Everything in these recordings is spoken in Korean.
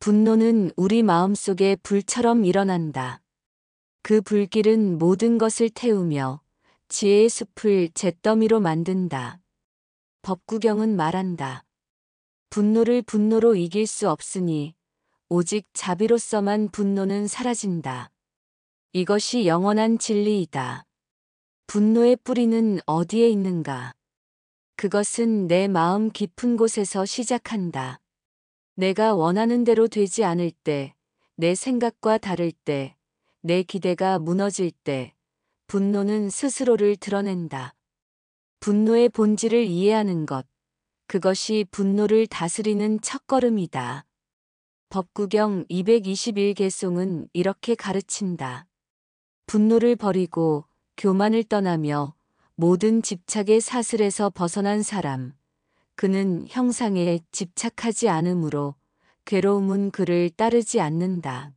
분노는 우리 마음속에 불처럼 일어난다. 그 불길은 모든 것을 태우며 지혜의 숲을 잿더미로 만든다. 법구경은 말한다. 분노를 분노로 이길 수 없으니 오직 자비로서만 분노는 사라진다. 이것이 영원한 진리이다. 분노의 뿌리는 어디에 있는가? 그것은 내 마음 깊은 곳에서 시작한다. 내가 원하는 대로 되지 않을 때, 내 생각과 다를 때, 내 기대가 무너질 때, 분노는 스스로를 드러낸다. 분노의 본질을 이해하는 것, 그것이 분노를 다스리는 첫걸음이다. 법구경 221개송은 이렇게 가르친다. 분노를 버리고 교만을 떠나며 모든 집착의 사슬에서 벗어난 사람, 그는 형상에 집착하지 않으므로 괴로움은 그를 따르지 않는다.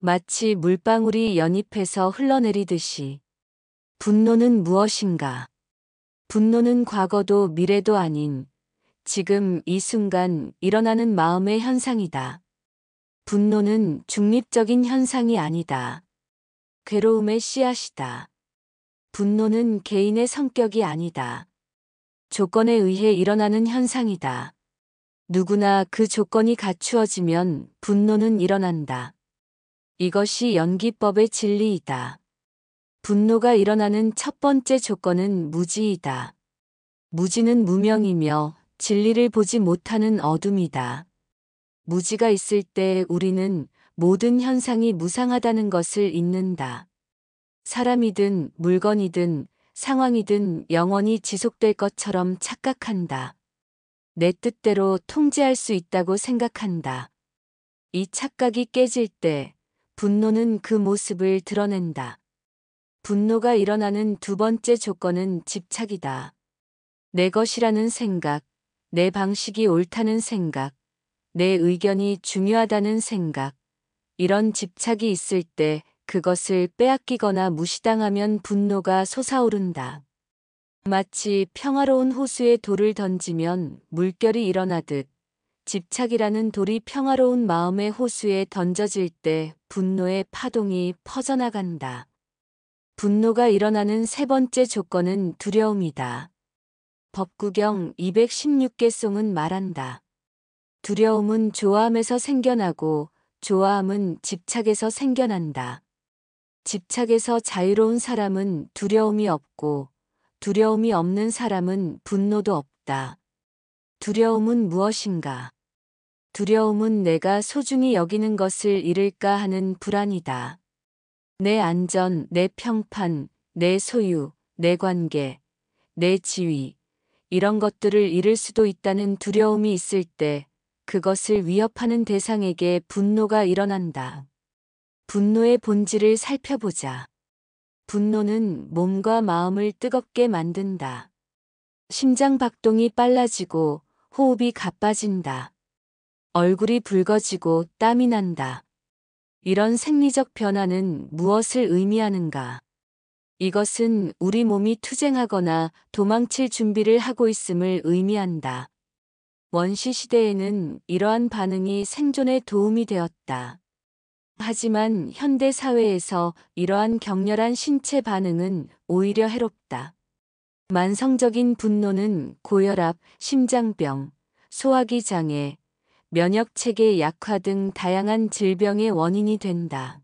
마치 물방울이 연잎에서 흘러내리듯이. 분노는 무엇인가? 분노는 과거도 미래도 아닌 지금 이 순간 일어나는 마음의 현상이다. 분노는 중립적인 현상이 아니다. 괴로움의 씨앗이다. 분노는 개인의 성격이 아니다. 조건에 의해 일어나는 현상이다. 누구나 그 조건이 갖추어지면 분노는 일어난다. 이것이 연기법의 진리이다. 분노가 일어나는 첫 번째 조건은 무지이다. 무지는 무명이며 진리를 보지 못하는 어둠이다. 무지가 있을 때 우리는 모든 현상이 무상하다는 것을 잊는다. 사람이든 물건이든 상황이든 영원히 지속될 것처럼 착각한다. 내 뜻대로 통제할 수 있다고 생각한다. 이 착각이 깨질 때 분노는 그 모습을 드러낸다. 분노가 일어나는 두 번째 조건은 집착이다. 내 것이라는 생각, 내 방식이 옳다는 생각, 내 의견이 중요하다는 생각, 이런 집착이 있을 때 그것을 빼앗기거나 무시당하면 분노가 솟아오른다. 마치 평화로운 호수에 돌을 던지면 물결이 일어나듯 집착이라는 돌이 평화로운 마음의 호수에 던져질 때 분노의 파동이 퍼져나간다. 분노가 일어나는 세 번째 조건은 두려움이다. 법구경 216개송은 말한다. 두려움은 좋아함에서 생겨나고 좋아함은 집착에서 생겨난다. 집착에서 자유로운 사람은 두려움이 없고 두려움이 없는 사람은 분노도 없다. 두려움은 무엇인가? 두려움은 내가 소중히 여기는 것을 잃을까 하는 불안이다. 내 안전, 내 평판, 내 소유, 내 관계, 내 지위, 이런 것들을 잃을 수도 있다는 두려움이 있을 때 그것을 위협하는 대상에게 분노가 일어난다. 분노의 본질을 살펴보자. 분노는 몸과 마음을 뜨겁게 만든다. 심장 박동이 빨라지고 호흡이 가빠진다. 얼굴이 붉어지고 땀이 난다. 이런 생리적 변화는 무엇을 의미하는가? 이것은 우리 몸이 투쟁하거나 도망칠 준비를 하고 있음을 의미한다. 원시 시대에는 이러한 반응이 생존에 도움이 되었다. 하지만 현대 사회에서 이러한 격렬한 신체 반응은 오히려 해롭다. 만성적인 분노는 고혈압, 심장병, 소화기 장애, 면역체계 약화 등 다양한 질병의 원인이 된다.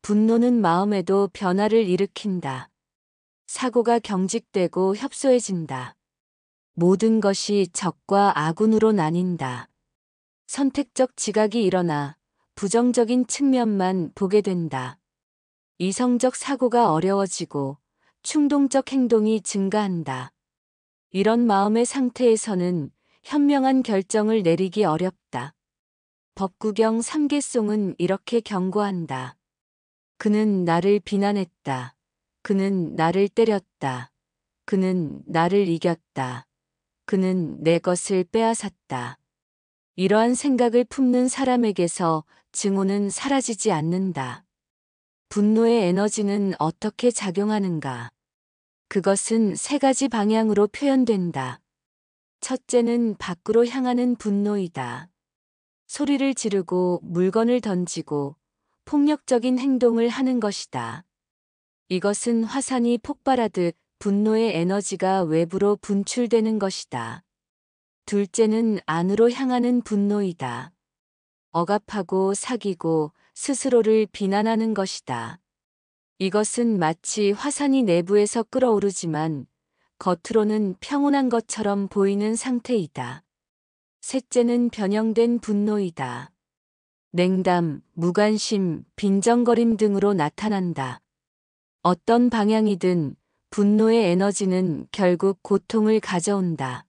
분노는 마음에도 변화를 일으킨다. 사고가 경직되고 협소해진다. 모든 것이 적과 아군으로 나뉜다. 선택적 지각이 일어나 부정적인 측면만 보게 된다. 이성적 사고가 어려워지고 충동적 행동이 증가한다. 이런 마음의 상태에서는 현명한 결정을 내리기 어렵다. 법구경 3개송은 이렇게 경고한다. 그는 나를 비난했다. 그는 나를 때렸다. 그는 나를 이겼다. 그는 내 것을 빼앗았다. 이러한 생각을 품는 사람에게서 증오는 사라지지 않는다. 분노의 에너지는 어떻게 작용하는가? 그것은 세 가지 방향으로 표현된다. 첫째는 밖으로 향하는 분노이다. 소리를 지르고 물건을 던지고 폭력적인 행동을 하는 것이다. 이것은 화산이 폭발하듯 분노의 에너지가 외부로 분출되는 것이다. 둘째는 안으로 향하는 분노이다. 억압하고 사귀고 스스로를 비난하는 것이다. 이것은 마치 화산이 내부에서 끓어오르지만 겉으로는 평온한 것처럼 보이는 상태이다. 셋째는 변형된 분노이다. 냉담, 무관심, 빈정거림 등으로 나타난다. 어떤 방향이든 분노의 에너지는 결국 고통을 가져온다.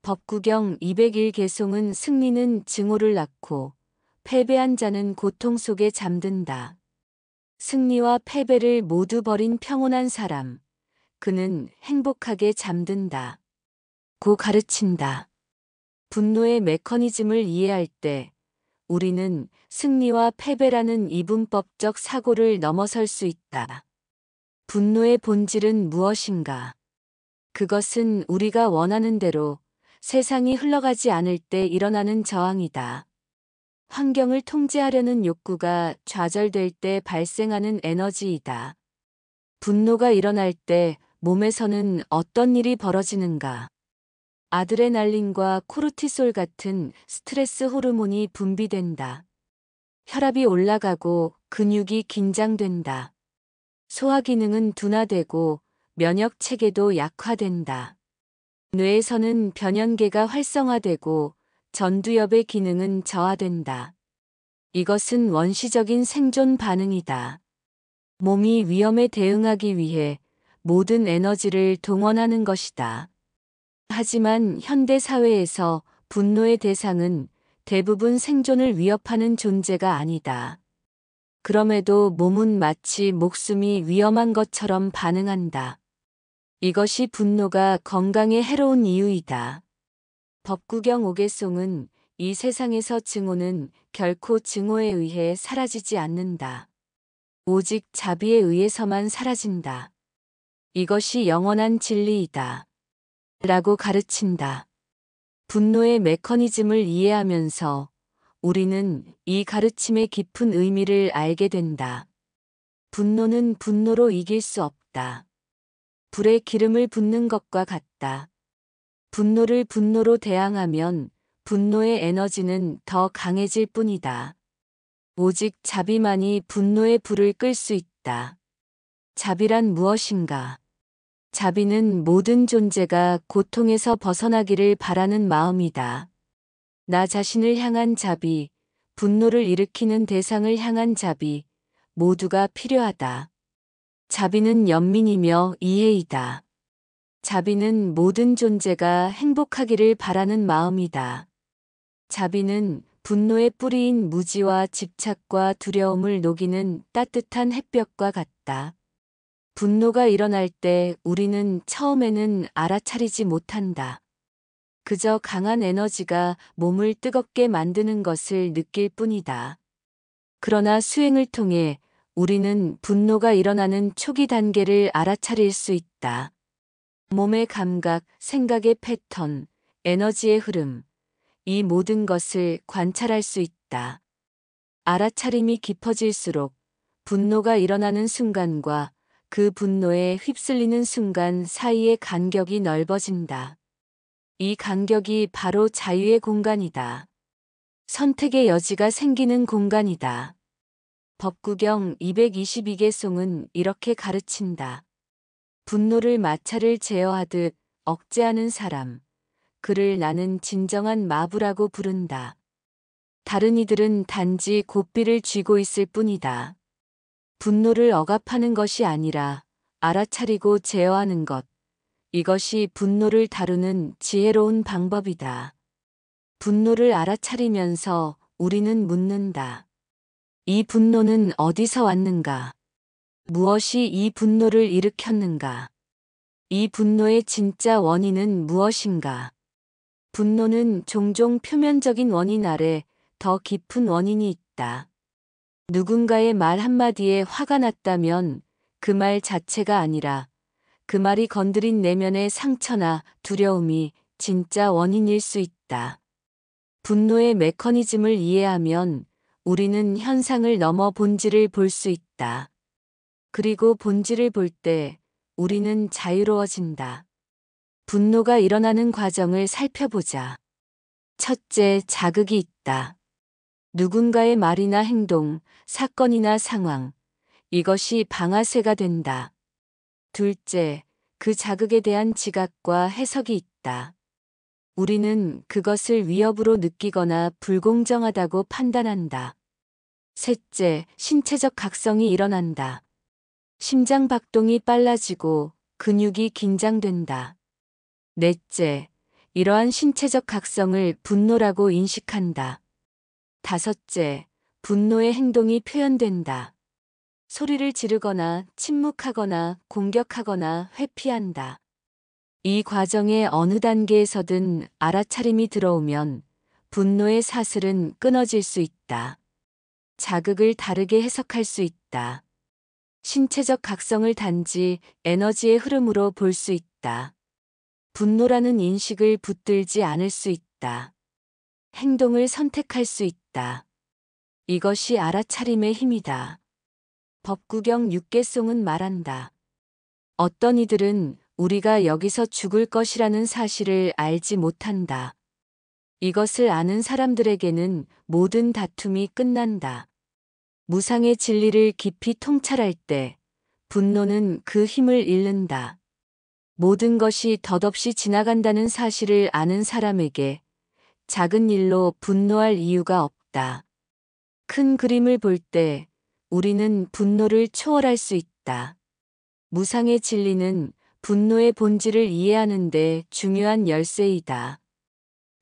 법구경 201개송은 승리는 증오를 낳고 패배한 자는 고통 속에 잠든다. 승리와 패배를 모두 버린 평온한 사람, 그는 행복하게 잠든다. 고 가르친다. 분노의 메커니즘을 이해할 때 우리는 승리와 패배라는 이분법적 사고를 넘어설 수 있다. 분노의 본질은 무엇인가? 그것은 우리가 원하는 대로 세상이 흘러가지 않을 때 일어나는 저항이다. 환경을 통제하려는 욕구가 좌절될 때 발생하는 에너지이다. 분노가 일어날 때 몸에서는 어떤 일이 벌어지는가? 아드레날린과 코르티솔 같은 스트레스 호르몬이 분비된다. 혈압이 올라가고 근육이 긴장된다. 소화 기능은 둔화되고 면역 체계도 약화된다. 뇌에서는 변연계가 활성화되고 전두엽의 기능은 저하된다. 이것은 원시적인 생존 반응이다. 몸이 위험에 대응하기 위해 모든 에너지를 동원하는 것이다. 하지만 현대 사회에서 분노의 대상은 대부분 생존을 위협하는 존재가 아니다. 그럼에도 몸은 마치 목숨이 위험한 것처럼 반응한다. 이것이 분노가 건강에 해로운 이유이다. 법구경 5개송은 이 세상에서 증오는 결코 증오에 의해 사라지지 않는다. 오직 자비에 의해서만 사라진다. 이것이 영원한 진리이다. 라고 가르친다. 분노의 메커니즘을 이해하면서 우리는 이 가르침의 깊은 의미를 알게 된다. 분노는 분노로 이길 수 없다. 불에 기름을 붓는 것과 같다. 분노를 분노로 대항하면 분노의 에너지는 더 강해질 뿐이다. 오직 자비만이 분노의 불을 끌 수 있다. 자비란 무엇인가? 자비는 모든 존재가 고통에서 벗어나기를 바라는 마음이다. 나 자신을 향한 자비, 분노를 일으키는 대상을 향한 자비, 모두가 필요하다. 자비는 연민이며 이해이다. 자비는 모든 존재가 행복하기를 바라는 마음이다. 자비는 분노의 뿌리인 무지와 집착과 두려움을 녹이는 따뜻한 햇볕과 같다. 분노가 일어날 때 우리는 처음에는 알아차리지 못한다. 그저 강한 에너지가 몸을 뜨겁게 만드는 것을 느낄 뿐이다. 그러나 수행을 통해 우리는 분노가 일어나는 초기 단계를 알아차릴 수 있다. 몸의 감각, 생각의 패턴, 에너지의 흐름, 이 모든 것을 관찰할 수 있다. 알아차림이 깊어질수록 분노가 일어나는 순간과 그 분노에 휩쓸리는 순간 사이의 간격이 넓어진다. 이 간격이 바로 자유의 공간이다. 선택의 여지가 생기는 공간이다. 법구경 222개송은 이렇게 가르친다. 분노를 마찰을 제어하듯 억제하는 사람, 그를 나는 진정한 마부라고 부른다. 다른 이들은 단지 고삐를 쥐고 있을 뿐이다. 분노를 억압하는 것이 아니라 알아차리고 제어하는 것, 이것이 분노를 다루는 지혜로운 방법이다. 분노를 알아차리면서 우리는 묻는다. 이 분노는 어디서 왔는가? 무엇이 이 분노를 일으켰는가? 이 분노의 진짜 원인은 무엇인가? 분노는 종종 표면적인 원인 아래 더 깊은 원인이 있다. 누군가의 말 한마디에 화가 났다면 그 말 자체가 아니라 그 말이 건드린 내면의 상처나 두려움이 진짜 원인일 수 있다. 분노의 메커니즘을 이해하면 우리는 현상을 넘어 본질을 볼 수 있다. 그리고 본질을 볼 때 우리는 자유로워진다. 분노가 일어나는 과정을 살펴보자. 첫째, 자극이 있다. 누군가의 말이나 행동, 사건이나 상황, 이것이 방아쇠가 된다. 둘째, 그 자극에 대한 지각과 해석이 있다. 우리는 그것을 위협으로 느끼거나 불공정하다고 판단한다. 셋째, 신체적 각성이 일어난다. 심장 박동이 빨라지고 근육이 긴장된다. 넷째, 이러한 신체적 각성을 분노라고 인식한다. 다섯째, 분노의 행동이 표현된다. 소리를 지르거나 침묵하거나 공격하거나 회피한다. 이 과정의 어느 단계에서든 알아차림이 들어오면 분노의 사슬은 끊어질 수 있다. 자극을 다르게 해석할 수 있다. 신체적 각성을 단지 에너지의 흐름으로 볼 수 있다. 분노라는 인식을 붙들지 않을 수 있다. 행동을 선택할 수 있다. 이것이 알아차림의 힘이다. 법구경 6개송은 말한다. 어떤 이들은 우리가 여기서 죽을 것이라는 사실을 알지 못한다. 이것을 아는 사람들에게는 모든 다툼이 끝난다. 무상의 진리를 깊이 통찰할 때 분노는 그 힘을 잃는다. 모든 것이 덧없이 지나간다는 사실을 아는 사람에게 작은 일로 분노할 이유가 없다. 큰 그림을 볼 때 우리는 분노를 초월할 수 있다. 무상의 진리는 분노의 본질을 이해하는 데 중요한 열쇠이다.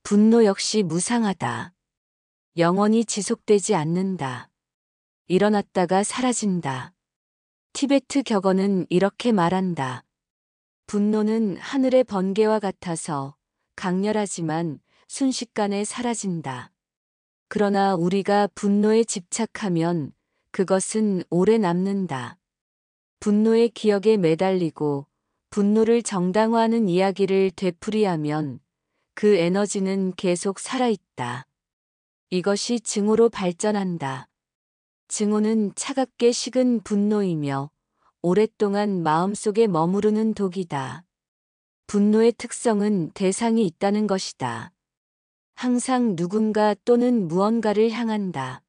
분노 역시 무상하다. 영원히 지속되지 않는다. 일어났다가 사라진다. 티베트 격언은 이렇게 말한다. 분노는 하늘의 번개와 같아서 강렬하지만 순식간에 사라진다. 그러나 우리가 분노에 집착하면 그것은 오래 남는다. 분노의 기억에 매달리고 분노를 정당화하는 이야기를 되풀이하면 그 에너지는 계속 살아있다. 이것이 증오로 발전한다. 증오는 차갑게 식은 분노이며 오랫동안 마음속에 머무르는 독이다. 분노의 특성은 대상이 있다는 것이다. 항상 누군가 또는 무언가를 향한다.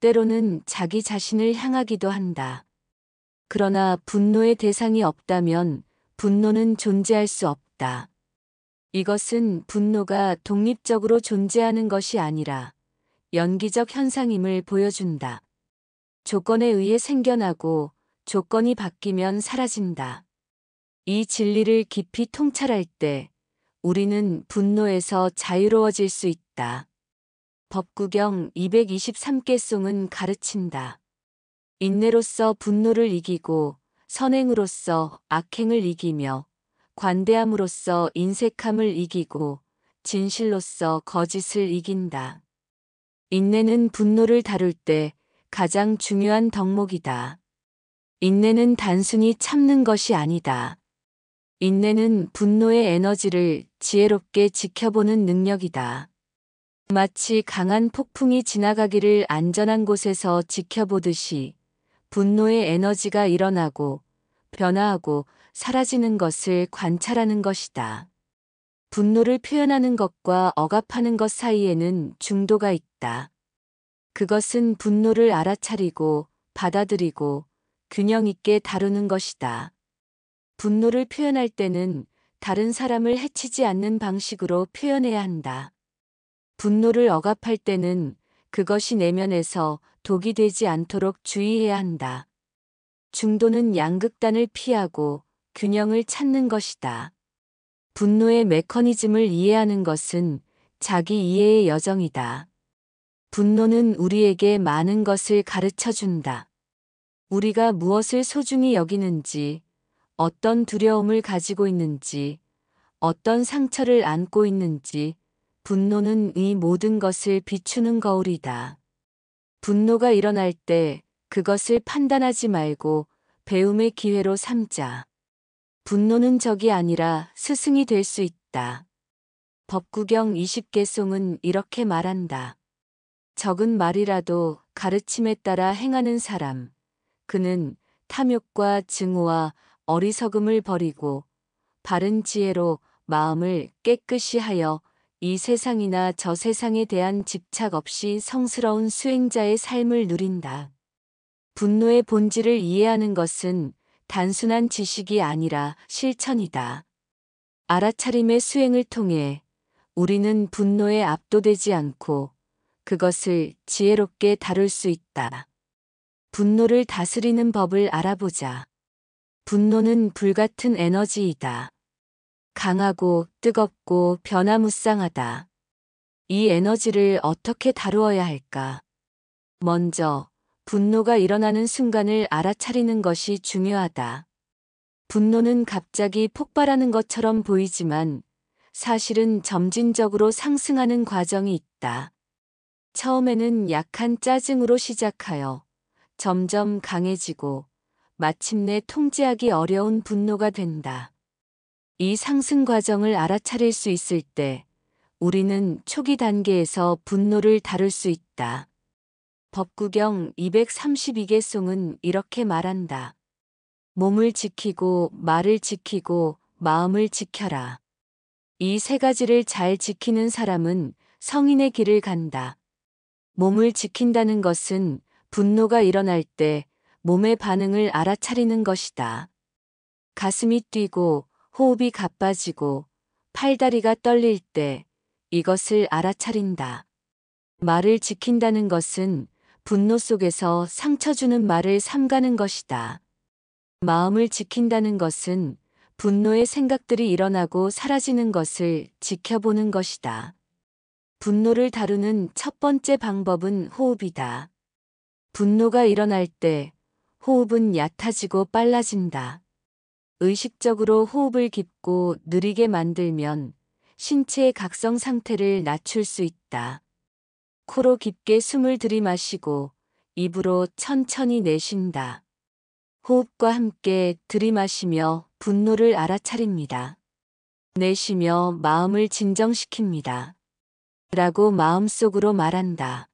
때로는 자기 자신을 향하기도 한다. 그러나 분노의 대상이 없다면 분노는 존재할 수 없다. 이것은 분노가 독립적으로 존재하는 것이 아니라 연기적 현상임을 보여준다. 조건에 의해 생겨나고 조건이 바뀌면 사라진다. 이 진리를 깊이 통찰할 때 우리는 분노에서 자유로워질 수 있다. 법구경 223개송은 가르친다. 인내로써 분노를 이기고 선행으로써 악행을 이기며 관대함으로써 인색함을 이기고 진실로써 거짓을 이긴다. 인내는 분노를 다룰 때 가장 중요한 덕목이다. 인내는 단순히 참는 것이 아니다. 인내는 분노의 에너지를 지혜롭게 지켜보는 능력이다. 마치 강한 폭풍이 지나가기를 안전한 곳에서 지켜보듯이 분노의 에너지가 일어나고 변화하고 사라지는 것을 관찰하는 것이다. 분노를 표현하는 것과 억압하는 것 사이에는 중도가 있다. 그것은 분노를 알아차리고 받아들이고 균형 있게 다루는 것이다. 분노를 표현할 때는 다른 사람을 해치지 않는 방식으로 표현해야 한다. 분노를 억압할 때는 그것이 내면에서 독이 되지 않도록 주의해야 한다. 중도는 양극단을 피하고 균형을 찾는 것이다. 분노의 메커니즘을 이해하는 것은 자기 이해의 여정이다. 분노는 우리에게 많은 것을 가르쳐 준다. 우리가 무엇을 소중히 여기는지, 어떤 두려움을 가지고 있는지, 어떤 상처를 안고 있는지, 분노는 이 모든 것을 비추는 거울이다. 분노가 일어날 때 그것을 판단하지 말고 배움의 기회로 삼자. 분노는 적이 아니라 스승이 될 수 있다. 법구경 20개송은 이렇게 말한다. 적은 말이라도 가르침에 따라 행하는 사람, 그는 탐욕과 증오와 어리석음을 버리고 바른 지혜로 마음을 깨끗이 하여 이 세상이나 저 세상에 대한 집착 없이 성스러운 수행자의 삶을 누린다. 분노의 본질을 이해하는 것은 단순한 지식이 아니라 실천이다. 알아차림의 수행을 통해 우리는 분노에 압도되지 않고 그것을 지혜롭게 다룰 수 있다. 분노를 다스리는 법을 알아보자. 분노는 불같은 에너지이다. 강하고 뜨겁고 변화무쌍하다. 이 에너지를 어떻게 다루어야 할까? 먼저, 분노가 일어나는 순간을 알아차리는 것이 중요하다. 분노는 갑자기 폭발하는 것처럼 보이지만 사실은 점진적으로 상승하는 과정이 있다. 처음에는 약한 짜증으로 시작하여 점점 강해지고 마침내 통제하기 어려운 분노가 된다. 이 상승 과정을 알아차릴 수 있을 때 우리는 초기 단계에서 분노를 다룰 수 있다. 법구경 232개송은 이렇게 말한다. 몸을 지키고 말을 지키고 마음을 지켜라. 이 세 가지를 잘 지키는 사람은 성인의 길을 간다. 몸을 지킨다는 것은 분노가 일어날 때 몸의 반응을 알아차리는 것이다. 가슴이 뛰고 호흡이 가빠지고 팔다리가 떨릴 때 이것을 알아차린다. 말을 지킨다는 것은 분노 속에서 상처 주는 말을 삼가는 것이다. 마음을 지킨다는 것은 분노의 생각들이 일어나고 사라지는 것을 지켜보는 것이다. 분노를 다루는 첫 번째 방법은 호흡이다. 분노가 일어날 때 호흡은 얕아지고 빨라진다. 의식적으로 호흡을 깊고 느리게 만들면 신체의 각성 상태를 낮출 수 있다. 코로 깊게 숨을 들이마시고 입으로 천천히 내쉰다. 호흡과 함께 들이마시며 분노를 알아차립니다. 내쉬며 마음을 진정시킵니다. 라고 마음속으로 말한다.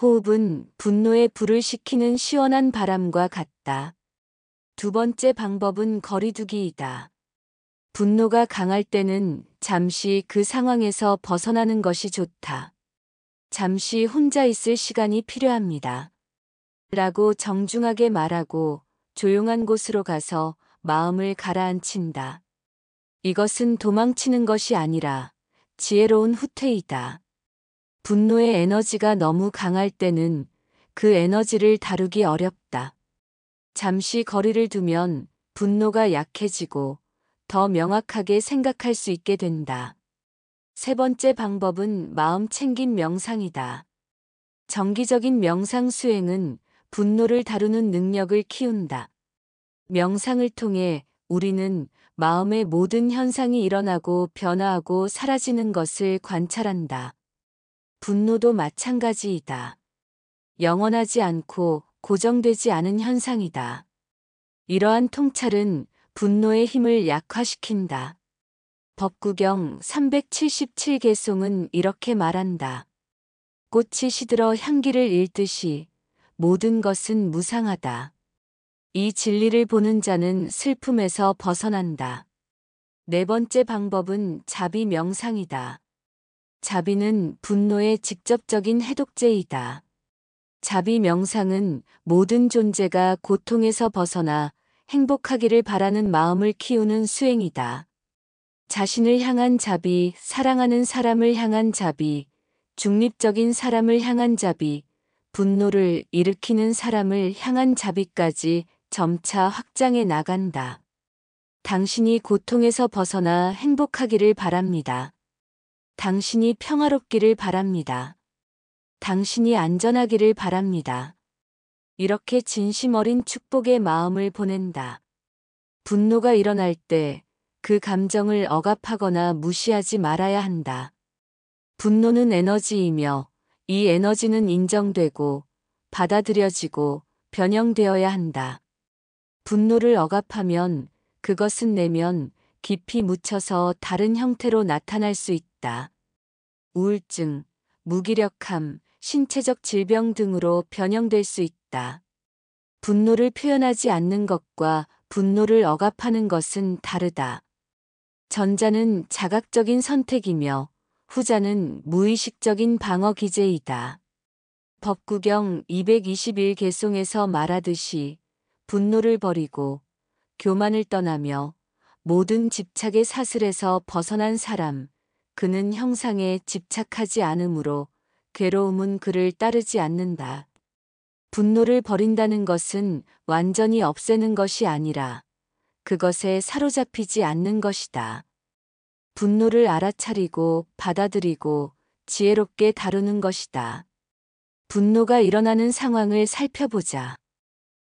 호흡은 분노의 불을 식히는 시원한 바람과 같다. 두 번째 방법은 거리두기이다. 분노가 강할 때는 잠시 그 상황에서 벗어나는 것이 좋다. 잠시 혼자 있을 시간이 필요합니다. 라고 정중하게 말하고 조용한 곳으로 가서 마음을 가라앉힌다. 이것은 도망치는 것이 아니라 지혜로운 후퇴이다. 분노의 에너지가 너무 강할 때는 그 에너지를 다루기 어렵다. 잠시 거리를 두면 분노가 약해지고 더 명확하게 생각할 수 있게 된다. 세 번째 방법은 마음 챙김 명상이다. 정기적인 명상 수행은 분노를 다루는 능력을 키운다. 명상을 통해 우리는 마음의 모든 현상이 일어나고 변화하고 사라지는 것을 관찰한다. 분노도 마찬가지이다. 영원하지 않고 고정되지 않은 현상이다. 이러한 통찰은 분노의 힘을 약화시킨다. 법구경 377개송은 이렇게 말한다. 꽃이 시들어 향기를 잃듯이 모든 것은 무상하다. 이 진리를 보는 자는 슬픔에서 벗어난다. 네 번째 방법은 자비 명상이다. 자비는 분노의 직접적인 해독제이다. 자비 명상은 모든 존재가 고통에서 벗어나 행복하기를 바라는 마음을 키우는 수행이다. 자신을 향한 자비, 사랑하는 사람을 향한 자비, 중립적인 사람을 향한 자비, 분노를 일으키는 사람을 향한 자비까지 점차 확장해 나간다. 당신이 고통에서 벗어나 행복하기를 바랍니다. 당신이 평화롭기를 바랍니다. 당신이 안전하기를 바랍니다. 이렇게 진심 어린 축복의 마음을 보낸다. 분노가 일어날 때 그 감정을 억압하거나 무시하지 말아야 한다. 분노는 에너지이며 이 에너지는 인정되고 받아들여지고 변형되어야 한다. 분노를 억압하면 그것은 내면 깊이 묻혀서 다른 형태로 나타날 수 있다. 있다. 우울증, 무기력함, 신체적 질병 등으로 변형될 수 있다. 분노를 표현하지 않는 것과 분노를 억압하는 것은 다르다. 전자는 자각적인 선택이며 후자는 무의식적인 방어 기제이다. 법구경 221개송에서 말하듯이 분노를 버리고 교만을 떠나며 모든 집착의 사슬에서 벗어난 사람, 그는 형상에 집착하지 않으므로 괴로움은 그를 따르지 않는다. 분노를 버린다는 것은 완전히 없애는 것이 아니라 그것에 사로잡히지 않는 것이다. 분노를 알아차리고 받아들이고 지혜롭게 다루는 것이다. 분노가 일어나는 상황을 살펴보자.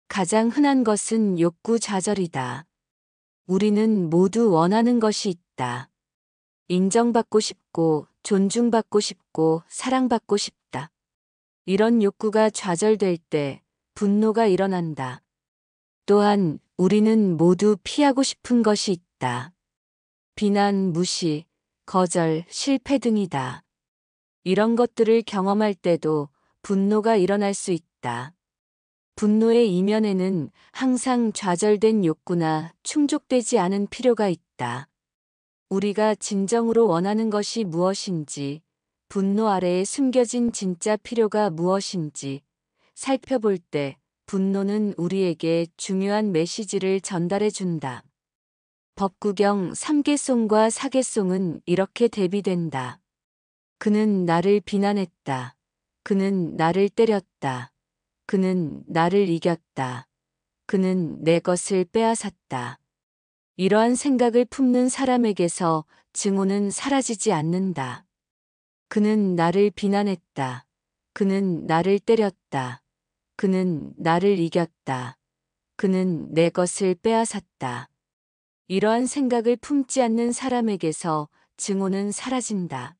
가장 흔한 것은 욕구 좌절이다. 우리는 모두 원하는 것이 있다. 인정받고 싶고, 존중받고 싶고, 사랑받고 싶다. 이런 욕구가 좌절될 때 분노가 일어난다. 또한 우리는 모두 피하고 싶은 것이 있다. 비난, 무시, 거절, 실패 등이다. 이런 것들을 경험할 때도 분노가 일어날 수 있다. 분노의 이면에는 항상 좌절된 욕구나 충족되지 않은 필요가 있다. 우리가 진정으로 원하는 것이 무엇인지, 분노 아래에 숨겨진 진짜 필요가 무엇인지 살펴볼 때 분노는 우리에게 중요한 메시지를 전달해 준다. 법구경 3개송과 4개송은 이렇게 대비된다. 그는 나를 비난했다. 그는 나를 때렸다. 그는 나를 이겼다. 그는 내 것을 빼앗았다. 이러한 생각을 품는 사람에게서 증오는 사라지지 않는다. 그는 나를 비난했다. 그는 나를 때렸다. 그는 나를 이겼다. 그는 내 것을 빼앗았다. 이러한 생각을 품지 않는 사람에게서 증오는 사라진다.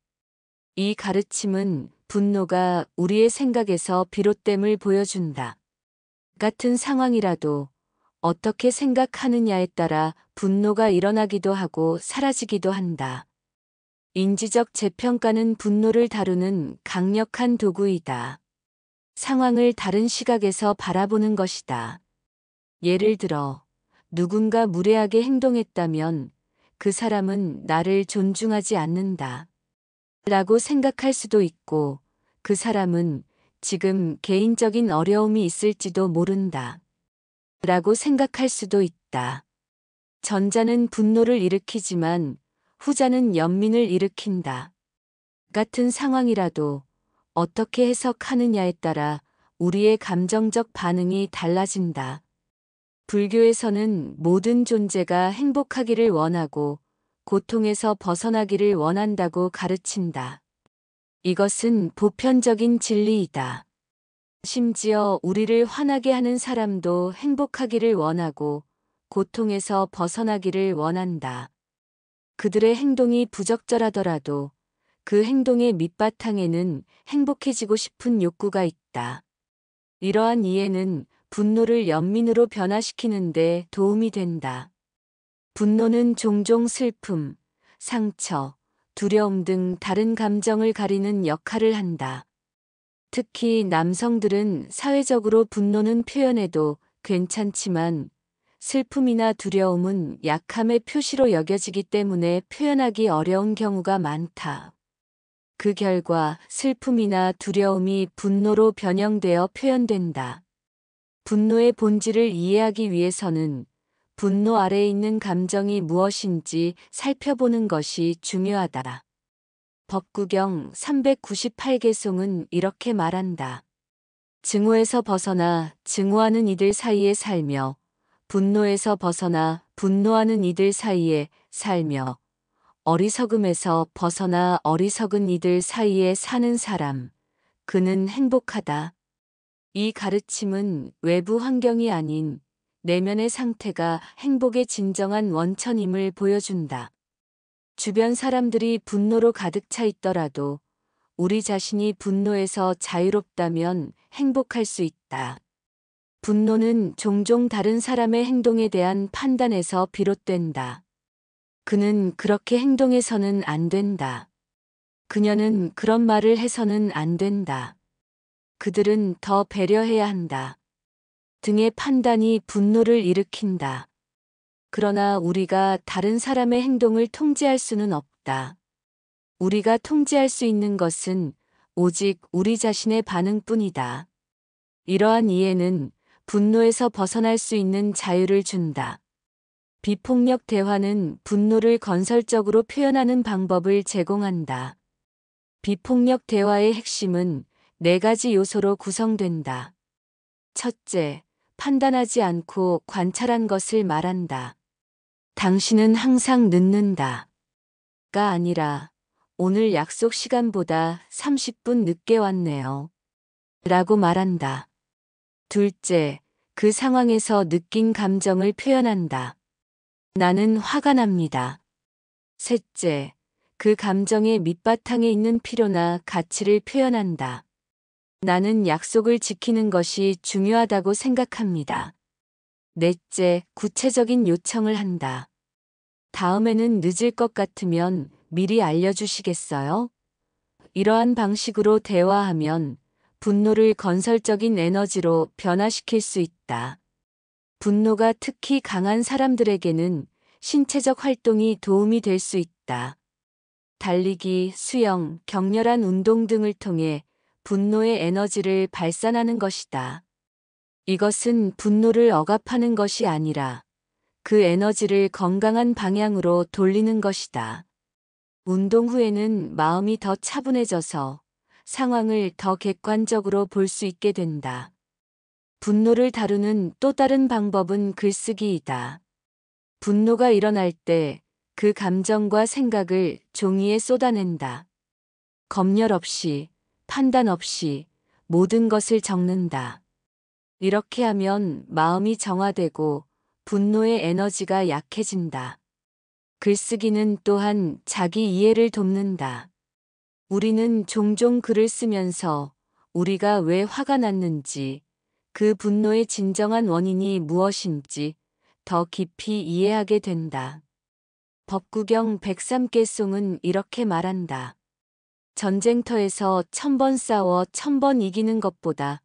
이 가르침은 분노가 우리의 생각에서 비롯됨을 보여준다. 같은 상황이라도 어떻게 생각하느냐에 따라 분노가 일어나기도 하고 사라지기도 한다. 인지적 재평가는 분노를 다루는 강력한 도구이다. 상황을 다른 시각에서 바라보는 것이다. 예를 들어, 누군가 무례하게 행동했다면 그 사람은 나를 존중하지 않는다. 라고 생각할 수도 있고, 그 사람은 지금 개인적인 어려움이 있을지도 모른다. 라고 생각할 수도 있다. 전자는 분노를 일으키지만 후자는 연민을 일으킨다. 같은 상황이라도 어떻게 해석하느냐에 따라 우리의 감정적 반응이 달라진다. 불교에서는 모든 존재가 행복하기를 원하고 고통에서 벗어나기를 원한다고 가르친다. 이것은 보편적인 진리이다. 심지어 우리를 화나게 하는 사람도 행복하기를 원하고 고통에서 벗어나기를 원한다. 그들의 행동이 부적절하더라도 그 행동의 밑바탕에는 행복해지고 싶은 욕구가 있다. 이러한 이해는 분노를 연민으로 변화시키는 데 도움이 된다. 분노는 종종 슬픔, 상처, 두려움 등 다른 감정을 가리는 역할을 한다. 특히 남성들은 사회적으로 분노는 표현해도 괜찮지만 슬픔이나 두려움은 약함의 표시로 여겨지기 때문에 표현하기 어려운 경우가 많다. 그 결과 슬픔이나 두려움이 분노로 변형되어 표현된다. 분노의 본질을 이해하기 위해서는 분노 아래에 있는 감정이 무엇인지 살펴보는 것이 중요하다. 법구경 398개송은 이렇게 말한다. 증오에서 벗어나 증오하는 이들 사이에 살며 분노에서 벗어나 분노하는 이들 사이에 살며 어리석음에서 벗어나 어리석은 이들 사이에 사는 사람, 그는 행복하다. 이 가르침은 외부 환경이 아닌 내면의 상태가 행복의 진정한 원천임을 보여준다. 주변 사람들이 분노로 가득 차 있더라도 우리 자신이 분노에서 자유롭다면 행복할 수 있다. 분노는 종종 다른 사람의 행동에 대한 판단에서 비롯된다. 그는 그렇게 행동해서는 안 된다. 그녀는 그런 말을 해서는 안 된다. 그들은 더 배려해야 한다. 등의 판단이 분노를 일으킨다. 그러나 우리가 다른 사람의 행동을 통제할 수는 없다. 우리가 통제할 수 있는 것은 오직 우리 자신의 반응뿐이다. 이러한 이해는 분노에서 벗어날 수 있는 자유를 준다. 비폭력 대화는 분노를 건설적으로 표현하는 방법을 제공한다. 비폭력 대화의 핵심은 4가지 요소로 구성된다. 첫째, 판단하지 않고 관찰한 것을 말한다. 당신은 항상 늦는다. 가 아니라 오늘 약속 시간보다 30분 늦게 왔네요. 라고 말한다. 둘째, 그 상황에서 느낀 감정을 표현한다. 나는 화가 납니다. 셋째, 그 감정의 밑바탕에 있는 필요나 가치를 표현한다. 나는 약속을 지키는 것이 중요하다고 생각합니다. 넷째, 구체적인 요청을 한다. 다음에는 늦을 것 같으면 미리 알려주시겠어요? 이러한 방식으로 대화하면 분노를 건설적인 에너지로 변화시킬 수 있다. 분노가 특히 강한 사람들에게는 신체적 활동이 도움이 될 수 있다. 달리기, 수영, 격렬한 운동 등을 통해 분노의 에너지를 발산하는 것이다. 이것은 분노를 억압하는 것이 아니라 그 에너지를 건강한 방향으로 돌리는 것이다. 운동 후에는 마음이 더 차분해져서 상황을 더 객관적으로 볼 수 있게 된다. 분노를 다루는 또 다른 방법은 글쓰기이다. 분노가 일어날 때 그 감정과 생각을 종이에 쏟아낸다. 검열 없이, 판단 없이 모든 것을 적는다. 이렇게 하면 마음이 정화되고 분노의 에너지가 약해진다. 글쓰기는 또한 자기 이해를 돕는다. 우리는 종종 글을 쓰면서 우리가 왜 화가 났는지, 그 분노의 진정한 원인이 무엇인지 더 깊이 이해하게 된다. 법구경 103개송은 이렇게 말한다. 전쟁터에서 1000번 싸워 1000번 이기는 것보다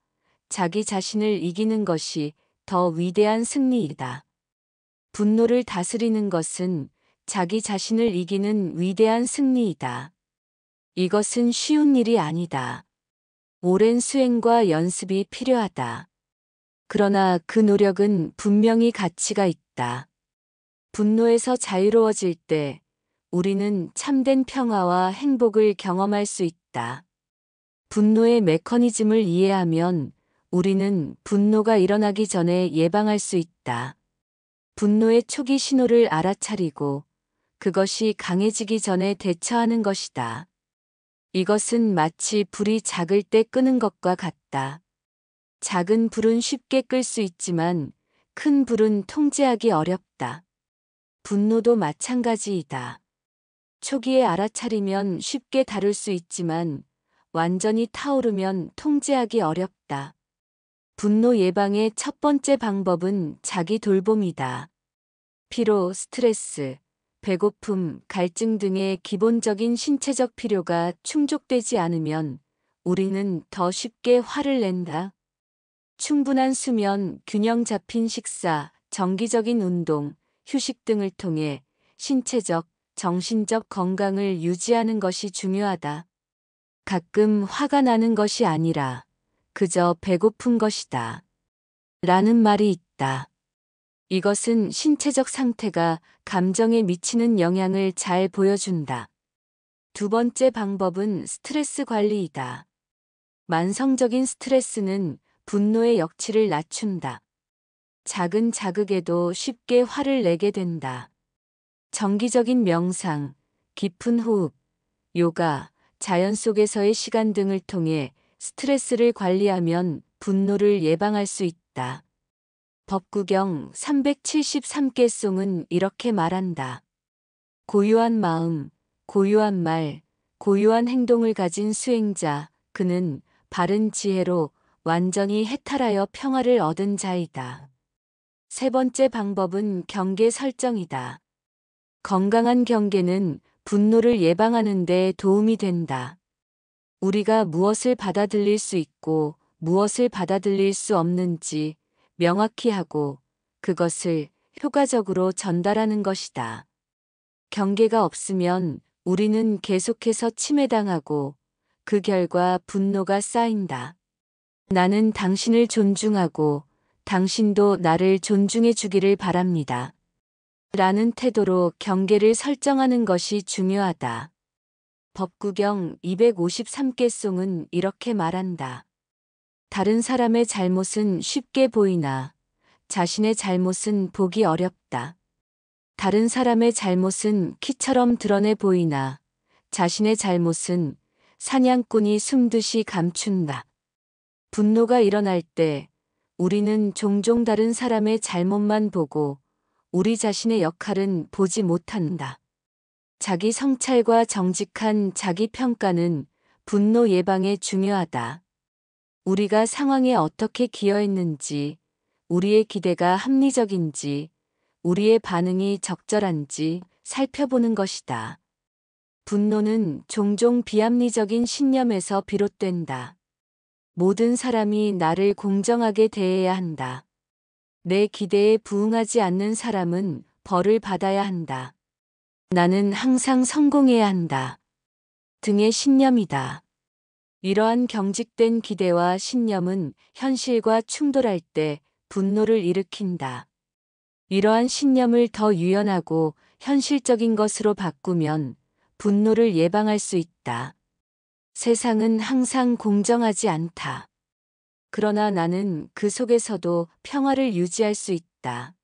자기 자신을 이기는 것이 더 위대한 승리이다. 분노를 다스리는 것은 자기 자신을 이기는 위대한 승리이다. 이것은 쉬운 일이 아니다. 오랜 수행과 연습이 필요하다. 그러나 그 노력은 분명히 가치가 있다. 분노에서 자유로워질 때 우리는 참된 평화와 행복을 경험할 수 있다. 분노의 메커니즘을 이해하면 우리는 분노가 일어나기 전에 예방할 수 있다. 분노의 초기 신호를 알아차리고 그것이 강해지기 전에 대처하는 것이다. 이것은 마치 불이 작을 때 끄는 것과 같다. 작은 불은 쉽게 끌 수 있지만 큰 불은 통제하기 어렵다. 분노도 마찬가지이다. 초기에 알아차리면 쉽게 다룰 수 있지만 완전히 타오르면 통제하기 어렵다. 분노 예방의 첫 번째 방법은 자기 돌봄이다. 피로, 스트레스, 배고픔, 갈증 등의 기본적인 신체적 필요가 충족되지 않으면 우리는 더 쉽게 화를 낸다. 충분한 수면, 균형 잡힌 식사, 정기적인 운동, 휴식 등을 통해 신체적, 정신적 건강을 유지하는 것이 중요하다. 가끔 화가 나는 것이 아니라 그저 배고픈 것이다. 라는 말이 있다. 이것은 신체적 상태가 감정에 미치는 영향을 잘 보여준다. 두 번째 방법은 스트레스 관리이다. 만성적인 스트레스는 분노의 역치를 낮춘다. 작은 자극에도 쉽게 화를 내게 된다. 정기적인 명상, 깊은 호흡, 요가, 자연 속에서의 시간 등을 통해 스트레스를 관리하면 분노를 예방할 수 있다. 법구경 373개송은 이렇게 말한다. 고유한 마음, 고유한 말, 고유한 행동을 가진 수행자, 그는 바른 지혜로 완전히 해탈하여 평화를 얻은 자이다. 세 번째 방법은 경계 설정이다. 건강한 경계는 분노를 예방하는 데 도움이 된다. 우리가 무엇을 받아들일 수 있고 무엇을 받아들일 수 없는지 명확히 하고 그것을 효과적으로 전달하는 것이다. 경계가 없으면 우리는 계속해서 침해당하고 그 결과 분노가 쌓인다. 나는 당신을 존중하고 당신도 나를 존중해 주기를 바랍니다. 라는 태도로 경계를 설정하는 것이 중요하다. 법구경 253개송은 이렇게 말한다. 다른 사람의 잘못은 쉽게 보이나 자신의 잘못은 보기 어렵다. 다른 사람의 잘못은 키처럼 드러내 보이나 자신의 잘못은 사냥꾼이 숨듯이 감춘다. 분노가 일어날 때 우리는 종종 다른 사람의 잘못만 보고 우리 자신의 역할은 보지 못한다. 자기 성찰과 정직한 자기 평가는 분노 예방에 중요하다. 우리가 상황에 어떻게 기여했는지, 우리의 기대가 합리적인지, 우리의 반응이 적절한지 살펴보는 것이다. 분노는 종종 비합리적인 신념에서 비롯된다. 모든 사람이 나를 공정하게 대해야 한다. 내 기대에 부응하지 않는 사람은 벌을 받아야 한다. 나는 항상 성공해야 한다. 등의 신념이다. 이러한 경직된 기대와 신념은 현실과 충돌할 때 분노를 일으킨다. 이러한 신념을 더 유연하고 현실적인 것으로 바꾸면 분노를 예방할 수 있다. 세상은 항상 공정하지 않다. 그러나 나는 그 속에서도 평화를 유지할 수 있다.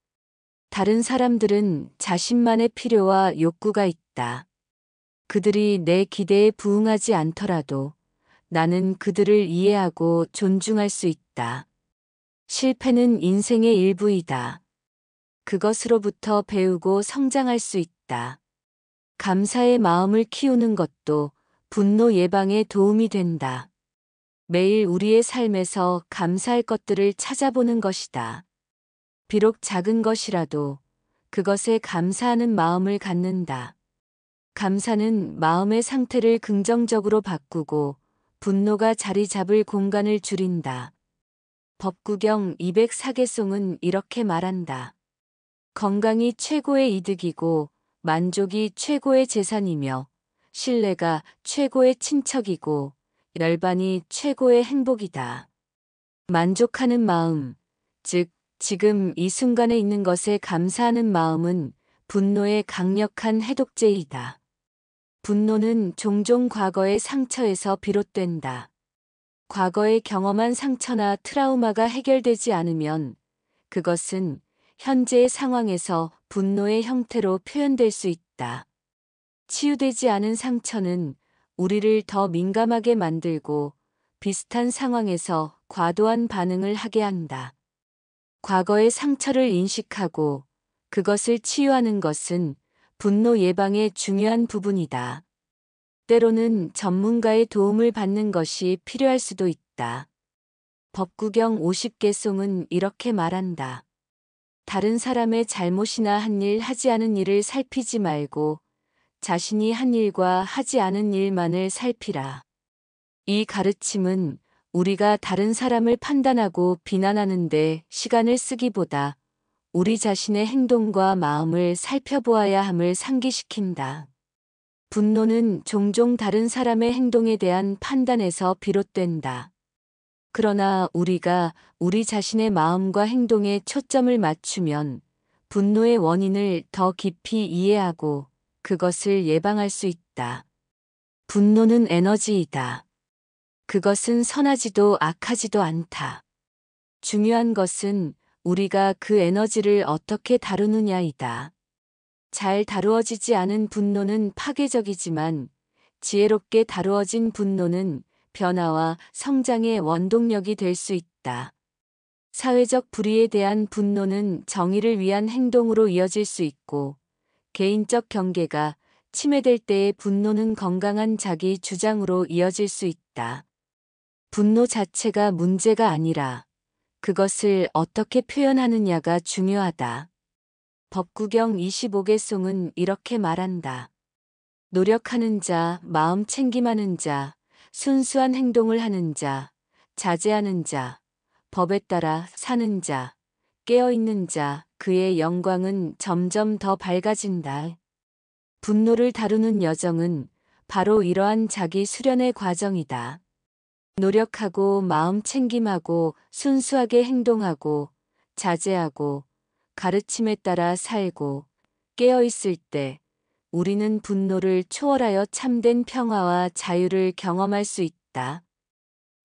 다른 사람들은 자신만의 필요와 욕구가 있다. 그들이 내 기대에 부응하지 않더라도 나는 그들을 이해하고 존중할 수 있다. 실패는 인생의 일부이다. 그것으로부터 배우고 성장할 수 있다. 감사의 마음을 키우는 것도 분노 예방에 도움이 된다. 매일 우리의 삶에서 감사할 것들을 찾아보는 것이다. 비록 작은 것이라도 그것에 감사하는 마음을 갖는다. 감사는 마음의 상태를 긍정적으로 바꾸고 분노가 자리 잡을 공간을 줄인다. 법구경 204개송은 이렇게 말한다. 건강이 최고의 이득이고 만족이 최고의 재산이며 신뢰가 최고의 친척이고 열반이 최고의 행복이다. 만족하는 마음, 즉 지금 이 순간에 있는 것에 감사하는 마음은 분노의 강력한 해독제이다. 분노는 종종 과거의 상처에서 비롯된다. 과거에 경험한 상처나 트라우마가 해결되지 않으면 그것은 현재의 상황에서 분노의 형태로 표현될 수 있다. 치유되지 않은 상처는 우리를 더 민감하게 만들고 비슷한 상황에서 과도한 반응을 하게 한다. 과거의 상처를 인식하고 그것을 치유하는 것은 분노 예방의 중요한 부분이다. 때로는 전문가의 도움을 받는 것이 필요할 수도 있다. 법구경 50개송은 이렇게 말한다. 다른 사람의 잘못이나 한 일 하지 않은 일을 살피지 말고 자신이 한 일과 하지 않은 일만을 살피라. 이 가르침은 우리가 다른 사람을 판단하고 비난하는 데 시간을 쓰기보다 우리 자신의 행동과 마음을 살펴보아야 함을 상기시킨다. 분노는 종종 다른 사람의 행동에 대한 판단에서 비롯된다. 그러나 우리가 우리 자신의 마음과 행동에 초점을 맞추면 분노의 원인을 더 깊이 이해하고 그것을 예방할 수 있다. 분노는 에너지이다. 그것은 선하지도 악하지도 않다. 중요한 것은 우리가 그 에너지를 어떻게 다루느냐이다. 잘 다루어지지 않은 분노는 파괴적이지만 지혜롭게 다루어진 분노는 변화와 성장의 원동력이 될 수 있다. 사회적 불의에 대한 분노는 정의를 위한 행동으로 이어질 수 있고 개인적 경계가 침해될 때의 분노는 건강한 자기 주장으로 이어질 수 있다. 분노 자체가 문제가 아니라 그것을 어떻게 표현하느냐가 중요하다. 법구경 25개송은 이렇게 말한다. 노력하는 자, 마음 챙김하는 자, 순수한 행동을 하는 자, 자제하는 자, 법에 따라 사는 자, 깨어있는 자, 그의 영광은 점점 더 밝아진다. 분노를 다루는 여정은 바로 이러한 자기 수련의 과정이다. 노력하고 마음 챙김하고 순수하게 행동하고 자제하고 가르침에 따라 살고 깨어있을 때 우리는 분노를 초월하여 참된 평화와 자유를 경험할 수 있다.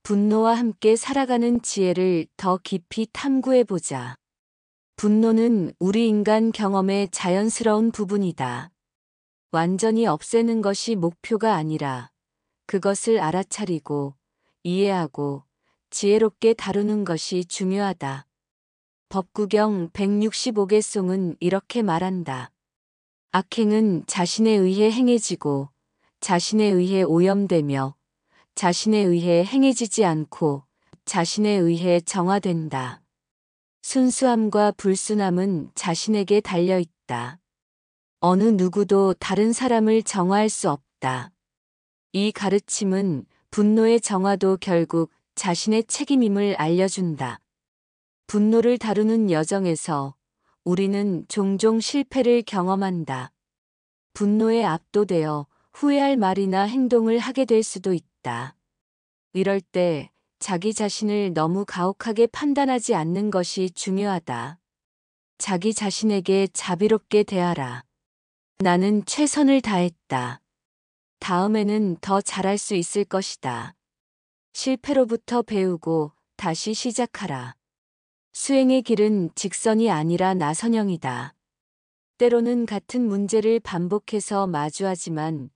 분노와 함께 살아가는 지혜를 더 깊이 탐구해보자. 분노는 우리 인간 경험의 자연스러운 부분이다. 완전히 없애는 것이 목표가 아니라 그것을 알아차리고 이해하고 지혜롭게 다루는 것이 중요하다. 법구경 165개송은 이렇게 말한다. 악행은 자신에 의해 행해지고 자신에 의해 오염되며 자신에 의해 행해지지 않고 자신에 의해 정화된다. 순수함과 불순함은 자신에게 달려 있다. 어느 누구도 다른 사람을 정화할 수 없다. 이 가르침은 분노의 정화도 결국 자신의 책임임을 알려준다. 분노를 다루는 여정에서 우리는 종종 실패를 경험한다. 분노에 압도되어 후회할 말이나 행동을 하게 될 수도 있다. 이럴 때 자기 자신을 너무 가혹하게 판단하지 않는 것이 중요하다. 자기 자신에게 자비롭게 대하라. 나는 최선을 다했다. 다음에는 더 잘할 수 있을 것이다. 실패로부터 배우고 다시 시작하라. 수행의 길은 직선이 아니라 나선형이다. 때로는 같은 문제를 반복해서 마주하지만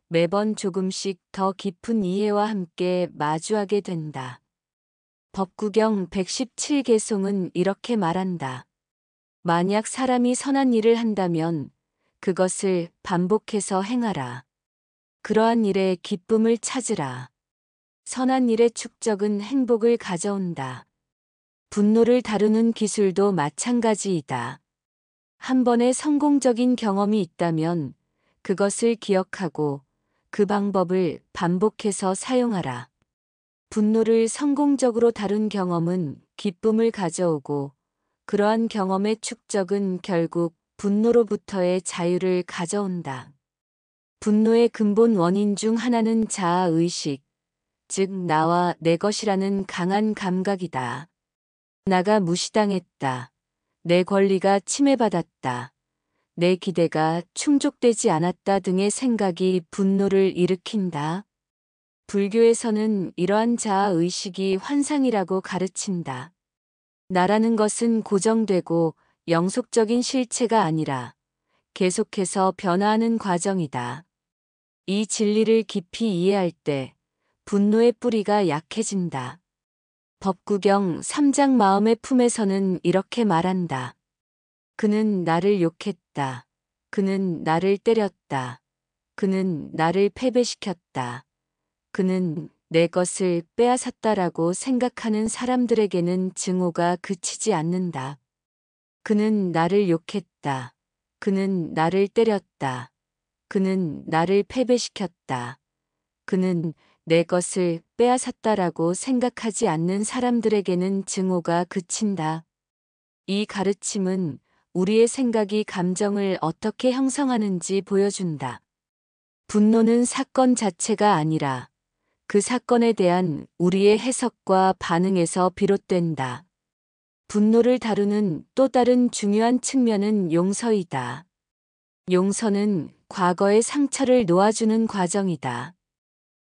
매번 조금씩 더 깊은 이해와 함께 마주하게 된다. 법구경 117개송은 이렇게 말한다. 만약 사람이 선한 일을 한다면 그것을 반복해서 행하라. 그러한 일에 기쁨을 찾으라. 선한 일의 축적은 행복을 가져온다. 분노를 다루는 기술도 마찬가지이다. 한 번의 성공적인 경험이 있다면 그것을 기억하고 그 방법을 반복해서 사용하라. 분노를 성공적으로 다룬 경험은 기쁨을 가져오고 그러한 경험의 축적은 결국 분노로부터의 자유를 가져온다. 분노의 근본 원인 중 하나는 자아의식, 즉 나와 내 것이라는 강한 감각이다. 나가 무시당했다. 내 권리가 침해받았다. 내 기대가 충족되지 않았다 등의 생각이 분노를 일으킨다. 불교에서는 이러한 자아의식이 환상이라고 가르친다. 나라는 것은 고정되고 영속적인 실체가 아니라 계속해서 변화하는 과정이다. 이 진리를 깊이 이해할 때 분노의 뿌리가 약해진다. 법구경 3장 마음의 품에서는 이렇게 말한다. 그는 나를 욕했다. 그는 나를 때렸다. 그는 나를 패배시켰다. 그는 내 것을 빼앗았다라고 생각하는 사람들에게는 증오가 그치지 않는다. 그는 나를 욕했다. 그는 나를 때렸다. 그는 나를 패배시켰다. 그는 내 것을 빼앗았다라고 생각하지 않는 사람들에게는 증오가 그친다. 이 가르침은 우리의 생각이 감정을 어떻게 형성하는지 보여준다. 분노는 사건 자체가 아니라 그 사건에 대한 우리의 해석과 반응에서 비롯된다. 분노를 다루는 또 다른 중요한 측면은 용서이다. 용서는 과거의 상처를 놓아주는 과정이다.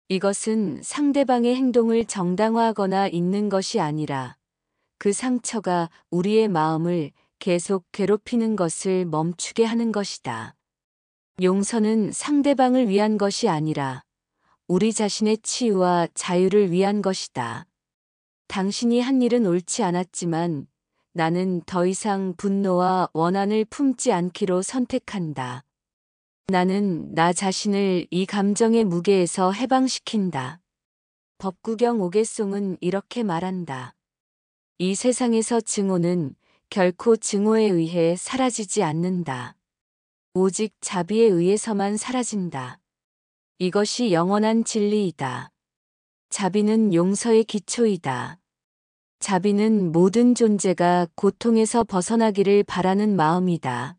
이것은 상대방의 행동을 정당화하거나 잊는 것이 아니라 그 상처가 우리의 마음을 계속 괴롭히는 것을 멈추게 하는 것이다. 용서는 상대방을 위한 것이 아니라 우리 자신의 치유와 자유를 위한 것이다. 당신이 한 일은 옳지 않았지만 나는 더 이상 분노와 원한을 품지 않기로 선택한다. 나는 나 자신을 이 감정의 무게에서 해방시킨다. 법구경 5개송은 이렇게 말한다. 이 세상에서 증오는 결코 증오에 의해 사라지지 않는다. 오직 자비에 의해서만 사라진다. 이것이 영원한 진리이다. 자비는 용서의 기초이다. 자비는 모든 존재가 고통에서 벗어나기를 바라는 마음이다.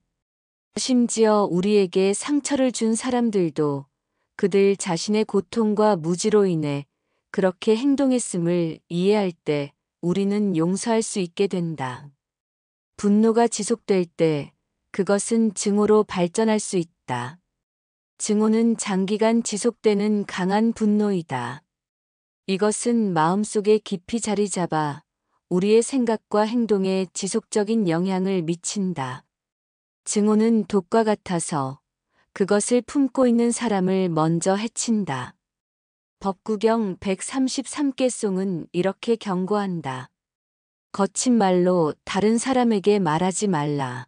심지어 우리에게 상처를 준 사람들도 그들 자신의 고통과 무지로 인해 그렇게 행동했음을 이해할 때 우리는 용서할 수 있게 된다. 분노가 지속될 때 그것은 증오로 발전할 수 있다. 증오는 장기간 지속되는 강한 분노이다. 이것은 마음속에 깊이 자리 잡아 우리의 생각과 행동에 지속적인 영향을 미친다. 증오는 독과 같아서 그것을 품고 있는 사람을 먼저 해친다. 법구경 133개송은 이렇게 경고한다. 거친 말로 다른 사람에게 말하지 말라.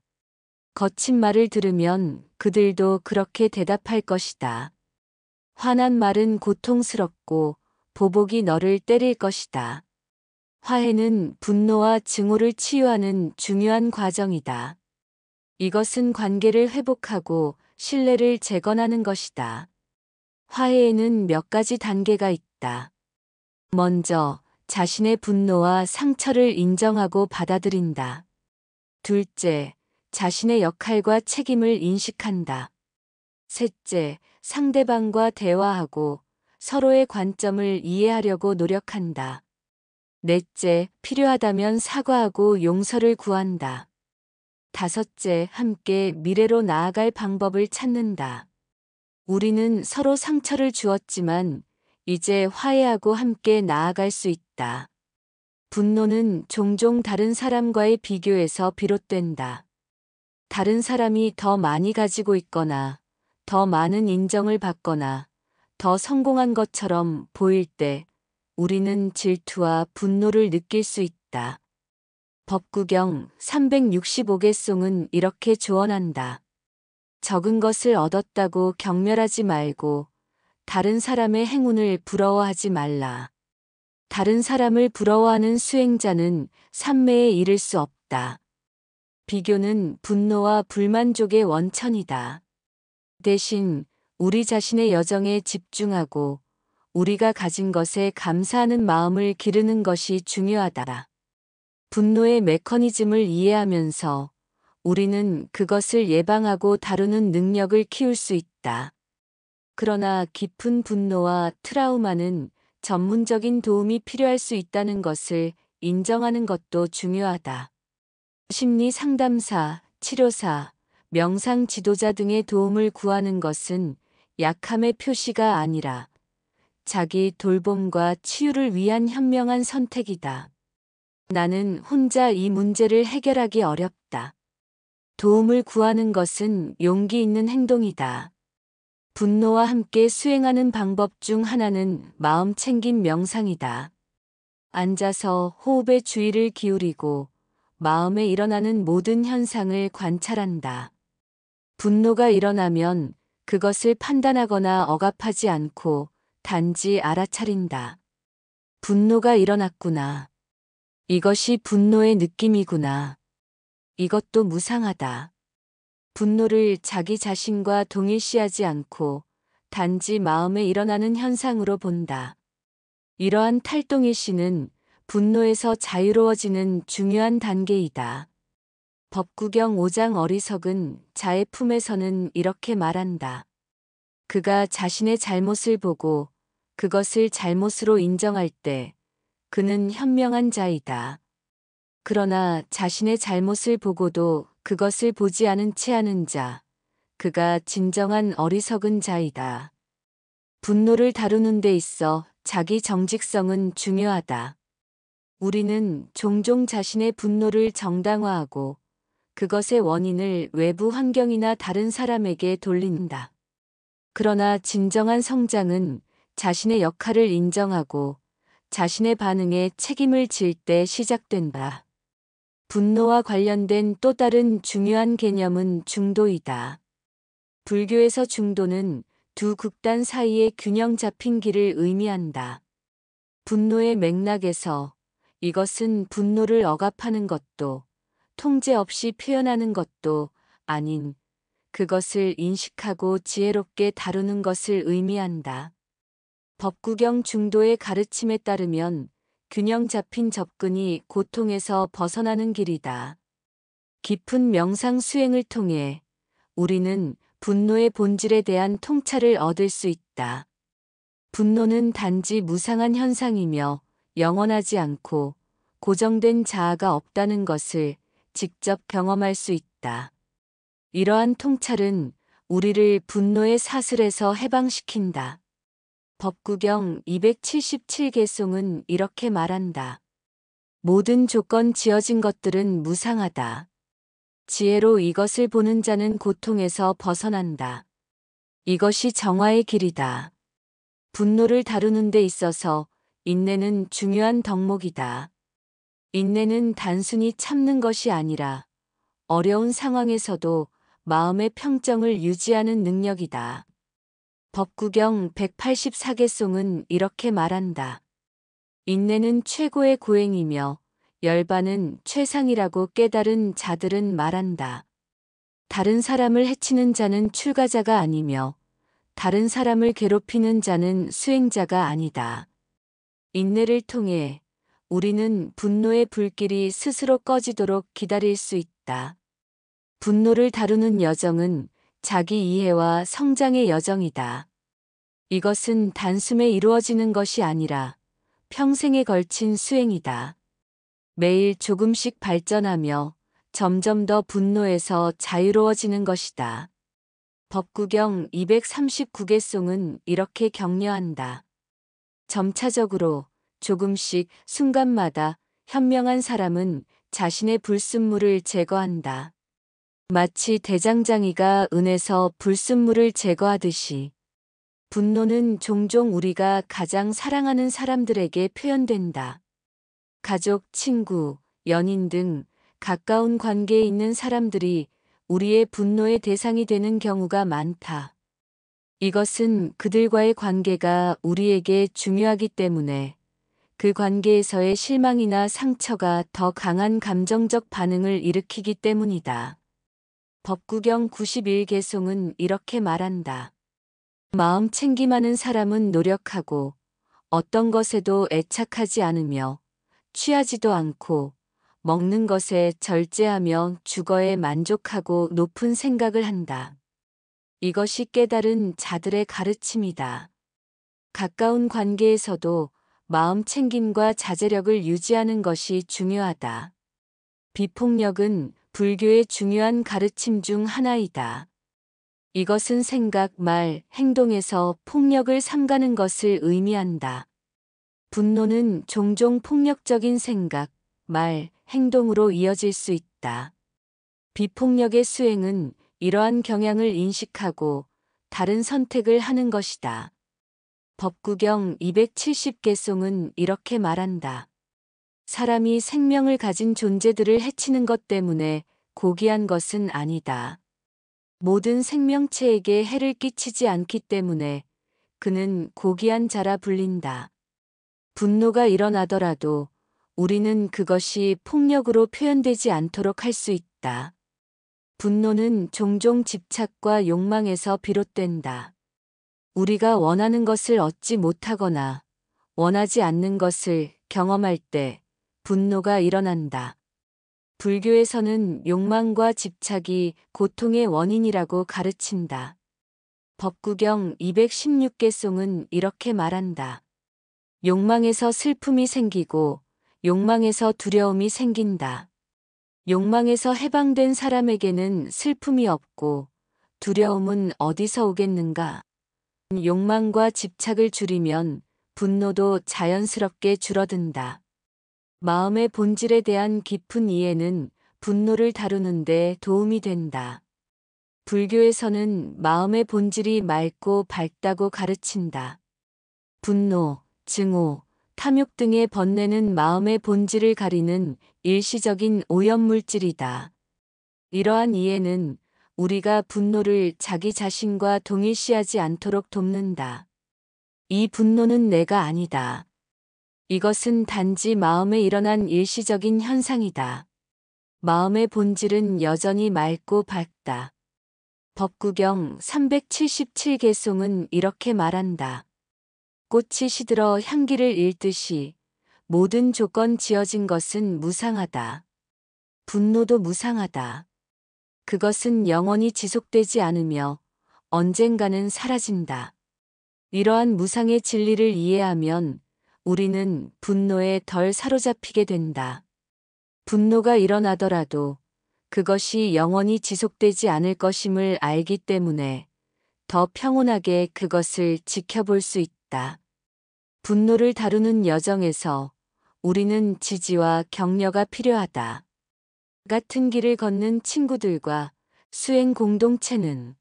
거친 말을 들으면 그들도 그렇게 대답할 것이다. 화난 말은 고통스럽고 보복이 너를 때릴 것이다. 화해는 분노와 증오를 치유하는 중요한 과정이다. 이것은 관계를 회복하고 신뢰를 재건하는 것이다. 화해에는 몇 가지 단계가 있다. 먼저, 자신의 분노와 상처를 인정하고 받아들인다. 둘째, 자신의 역할과 책임을 인식한다. 셋째, 상대방과 대화하고 서로의 관점을 이해하려고 노력한다. 넷째, 필요하다면 사과하고 용서를 구한다. 다섯째, 함께 미래로 나아갈 방법을 찾는다. 우리는 서로 상처를 주었지만 이제 화해하고 함께 나아갈 수 있다. 분노는 종종 다른 사람과의 비교에서 비롯된다. 다른 사람이 더 많이 가지고 있거나 더 많은 인정을 받거나 더 성공한 것처럼 보일 때 우리는 질투와 분노를 느낄 수 있다. 법구경 365개송은 이렇게 조언한다. 적은 것을 얻었다고 경멸하지 말고 다른 사람의 행운을 부러워하지 말라. 다른 사람을 부러워하는 수행자는 삼매에 이를 수 없다. 비교는 분노와 불만족의 원천이다. 대신 우리 자신의 여정에 집중하고 우리가 가진 것에 감사하는 마음을 기르는 것이 중요하다. 분노의 메커니즘을 이해하면서 우리는 그것을 예방하고 다루는 능력을 키울 수 있다. 그러나 깊은 분노와 트라우마는 전문적인 도움이 필요할 수 있다는 것을 인정하는 것도 중요하다. 심리 상담사, 치료사, 명상 지도자 등의 도움을 구하는 것은 약함의 표시가 아니라 자기 돌봄과 치유를 위한 현명한 선택이다. 나는 혼자 이 문제를 해결하기 어렵다. 도움을 구하는 것은 용기 있는 행동이다. 분노와 함께 수행하는 방법 중 하나는 마음 챙김 명상이다. 앉아서 호흡에 주의를 기울이고 마음에 일어나는 모든 현상을 관찰한다. 분노가 일어나면 그것을 판단하거나 억압하지 않고 단지 알아차린다. 분노가 일어났구나. 이것이 분노의 느낌이구나. 이것도 무상하다. 분노를 자기 자신과 동일시하지 않고 단지 마음에 일어나는 현상으로 본다. 이러한 탈동일시는 분노에서 자유로워지는 중요한 단계이다. 법구경 5장 어리석은 자의 품에서는 이렇게 말한다. 그가 자신의 잘못을 보고 그것을 잘못으로 인정할 때 그는 현명한 자이다. 그러나 자신의 잘못을 보고도 그것을 보지 않은 채 하는 자, 그가 진정한 어리석은 자이다. 분노를 다루는 데 있어 자기 정직성은 중요하다. 우리는 종종 자신의 분노를 정당화하고 그것의 원인을 외부 환경이나 다른 사람에게 돌린다. 그러나 진정한 성장은 자신의 역할을 인정하고 자신의 반응에 책임을 질 때 시작된다. 분노와 관련된 또 다른 중요한 개념은 중도이다. 불교에서 중도는 두 극단 사이의 균형 잡힌 길을 의미한다. 분노의 맥락에서 이것은 분노를 억압하는 것도 통제 없이 표현하는 것도 아닌 그것을 인식하고 지혜롭게 다루는 것을 의미한다. 법구경 중도의 가르침에 따르면 균형 잡힌 접근이 고통에서 벗어나는 길이다. 깊은 명상 수행을 통해 우리는 분노의 본질에 대한 통찰을 얻을 수 있다. 분노는 단지 무상한 현상이며 영원하지 않고 고정된 자아가 없다는 것을 직접 경험할 수 있다. 이러한 통찰은 우리를 분노의 사슬에서 해방시킨다. 법구경 277개송은 이렇게 말한다. 모든 조건 지어진 것들은 무상하다. 지혜로 이것을 보는 자는 고통에서 벗어난다. 이것이 정화의 길이다. 분노를 다루는 데 있어서 인내는 중요한 덕목이다. 인내는 단순히 참는 것이 아니라 어려운 상황에서도 마음의 평정을 유지하는 능력이다. 법구경 184개송은 이렇게 말한다. 인내는 최고의 고행이며 열반은 최상이라고 깨달은 자들은 말한다. 다른 사람을 해치는 자는 출가자가 아니며 다른 사람을 괴롭히는 자는 수행자가 아니다. 인내를 통해 우리는 분노의 불길이 스스로 꺼지도록 기다릴 수 있다. 분노를 다루는 여정은 자기 이해와 성장의 여정이다. 이것은 단숨에 이루어지는 것이 아니라 평생에 걸친 수행이다. 매일 조금씩 발전하며 점점 더 분노에서 자유로워지는 것이다. 법구경 239개송은 이렇게 격려한다. 점차적으로 조금씩 순간마다 현명한 사람은 자신의 불순물을 제거한다. 마치 대장장이가 은에서 불순물을 제거하듯이 분노는 종종 우리가 가장 사랑하는 사람들에게 표현된다. 가족, 친구, 연인 등 가까운 관계에 있는 사람들이 우리의 분노의 대상이 되는 경우가 많다. 이것은 그들과의 관계가 우리에게 중요하기 때문에 그 관계에서의 실망이나 상처가 더 강한 감정적 반응을 일으키기 때문이다. 법구경 91개송은 이렇게 말한다. 마음 챙김하는 사람은 노력하고 어떤 것에도 애착하지 않으며 취하지도 않고 먹는 것에 절제하며 주거에 만족하고 높은 생각을 한다. 이것이 깨달은 자들의 가르침이다. 가까운 관계에서도 마음 챙김과 자제력을 유지하는 것이 중요하다. 비폭력은 불교의 중요한 가르침 중 하나이다. 이것은 생각, 말, 행동에서 폭력을 삼가는 것을 의미한다. 분노는 종종 폭력적인 생각, 말, 행동으로 이어질 수 있다. 비폭력의 수행은 이러한 경향을 인식하고 다른 선택을 하는 것이다. 법구경 270개송은 이렇게 말한다. 사람이 생명을 가진 존재들을 해치는 것 때문에 고귀한 것은 아니다. 모든 생명체에게 해를 끼치지 않기 때문에 그는 고귀한 자라 불린다. 분노가 일어나더라도 우리는 그것이 폭력으로 표현되지 않도록 할 수 있다. 분노는 종종 집착과 욕망에서 비롯된다. 우리가 원하는 것을 얻지 못하거나 원하지 않는 것을 경험할 때 분노가 일어난다. 불교에서는 욕망과 집착이 고통의 원인이라고 가르친다. 법구경 216개송은 이렇게 말한다. 욕망에서 슬픔이 생기고 욕망에서 두려움이 생긴다. 욕망에서 해방된 사람에게는 슬픔이 없고 두려움은 어디서 오겠는가? 욕망과 집착을 줄이면 분노도 자연스럽게 줄어든다. 마음의 본질에 대한 깊은 이해는 분노를 다루는데 도움이 된다. 불교에서는 마음의 본질이 맑고 밝다고 가르친다. 분노, 증오, 탐욕 등의 번뇌는 마음의 본질을 가리는 일시적인 오염물질이다. 이러한 이해는 우리가 분노를 자기 자신과 동일시하지 않도록 돕는다. 이 분노는 내가 아니다. 이것은 단지 마음에 일어난 일시적인 현상이다. 마음의 본질은 여전히 맑고 밝다. 법구경 377개송은 이렇게 말한다. 꽃이 시들어 향기를 잃듯이 모든 조건 지어진 것은 무상하다. 분노도 무상하다. 그것은 영원히 지속되지 않으며 언젠가는 사라진다. 이러한 무상의 진리를 이해하면 우리는 분노에 덜 사로잡히게 된다. 분노가 일어나더라도 그것이 영원히 지속되지 않을 것임을 알기 때문에 더 평온하게 그것을 지켜볼 수 있다. 분노를 다루는 여정에서 우리는 지지와 격려가 필요하다. 같은 길을 걷는 친구들과 수행 공동체는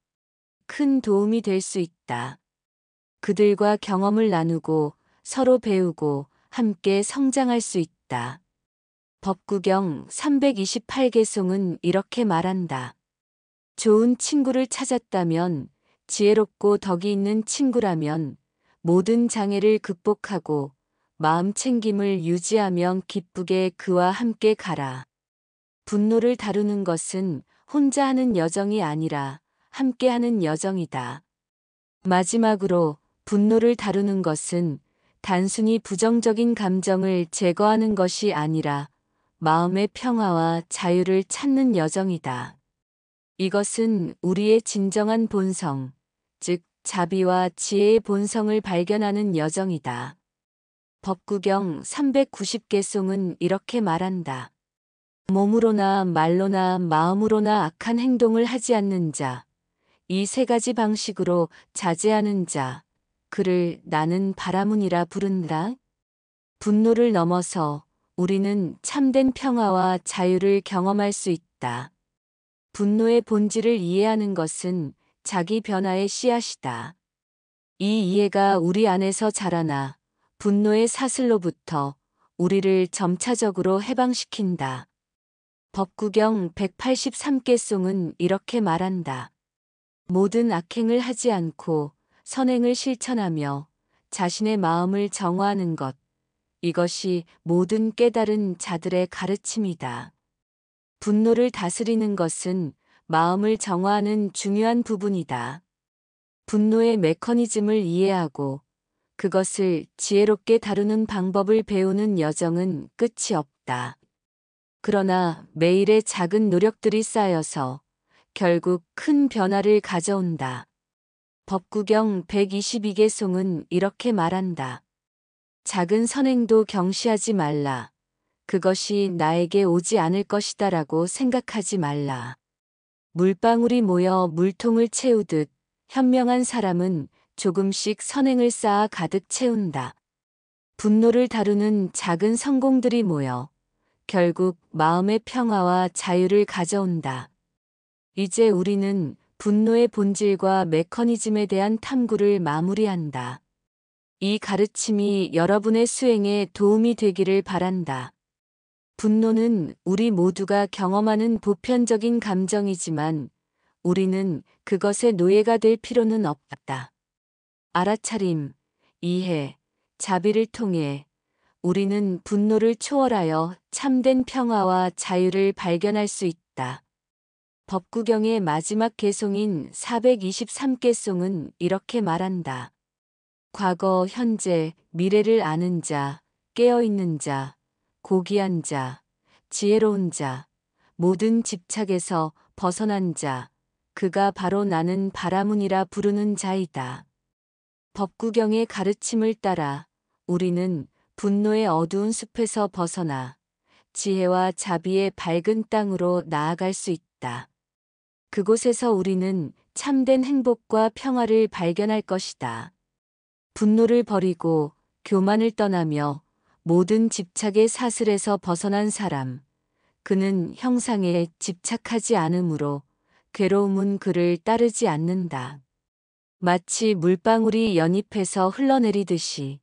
큰 도움이 될 수 있다. 그들과 경험을 나누고 서로 배우고 함께 성장할 수 있다. 법구경 328개송은 이렇게 말한다. 좋은 친구를 찾았다면, 지혜롭고 덕이 있는 친구라면 모든 장애를 극복하고 마음 챙김을 유지하며 기쁘게 그와 함께 가라. 분노를 다루는 것은 혼자 하는 여정이 아니라 함께 하는 여정이다. 마지막으로 분노를 다루는 것은 단순히 부정적인 감정을 제거하는 것이 아니라 마음의 평화와 자유를 찾는 여정이다. 이것은 우리의 진정한 본성, 즉 자비와 지혜의 본성을 발견하는 여정이다. 법구경 390개송은 이렇게 말한다. 몸으로나 말로나 마음으로나 악한 행동을 하지 않는 자, 이 세 가지 방식으로 자제하는 자, 그를 나는 바라문이라 부른다. 분노를 넘어서 우리는 참된 평화와 자유를 경험할 수 있다. 분노의 본질을 이해하는 것은 자기 변화의 씨앗이다. 이 이해가 우리 안에서 자라나 분노의 사슬로부터 우리를 점차적으로 해방시킨다. 법구경 183개송은 이렇게 말한다. 모든 악행을 하지 않고 선행을 실천하며 자신의 마음을 정화하는 것, 이것이 모든 깨달은 자들의 가르침이다. 분노를 다스리는 것은 마음을 정화하는 중요한 부분이다. 분노의 메커니즘을 이해하고 그것을 지혜롭게 다루는 방법을 배우는 여정은 끝이 없다. 그러나 매일의 작은 노력들이 쌓여서 결국 큰 변화를 가져온다. 법구경 122개송은 이렇게 말한다. 작은 선행도 경시하지 말라. 그것이 나에게 오지 않을 것이다라고 생각하지 말라. 물방울이 모여 물통을 채우듯 현명한 사람은 조금씩 선행을 쌓아 가득 채운다. 분노를 다루는 작은 성공들이 모여 결국 마음의 평화와 자유를 가져온다. 이제 우리는 분노의 본질과 메커니즘에 대한 탐구를 마무리한다. 이 가르침이 여러분의 수행에 도움이 되기를 바란다. 분노는 우리 모두가 경험하는 보편적인 감정이지만 우리는 그것의 노예가 될 필요는 없다. 알아차림, 이해, 자비를 통해 우리는 분노를 초월하여 참된 평화와 자유를 발견할 수 있다. 법구경의 마지막 개송인 423개송은 이렇게 말한다. 과거, 현재, 미래를 아는 자, 깨어있는 자, 고귀한 자, 지혜로운 자, 모든 집착에서 벗어난 자, 그가 바로 나는 바라문이라 부르는 자이다. 법구경의 가르침을 따라 우리는 분노의 어두운 숲에서 벗어나 지혜와 자비의 밝은 땅으로 나아갈 수 있다. 그곳에서 우리는 참된 행복과 평화를 발견할 것이다. 분노를 버리고 교만을 떠나며 모든 집착의 사슬에서 벗어난 사람, 그는 형상에 집착하지 않으므로 괴로움은 그를 따르지 않는다. 마치 물방울이 연잎에서 흘러내리듯이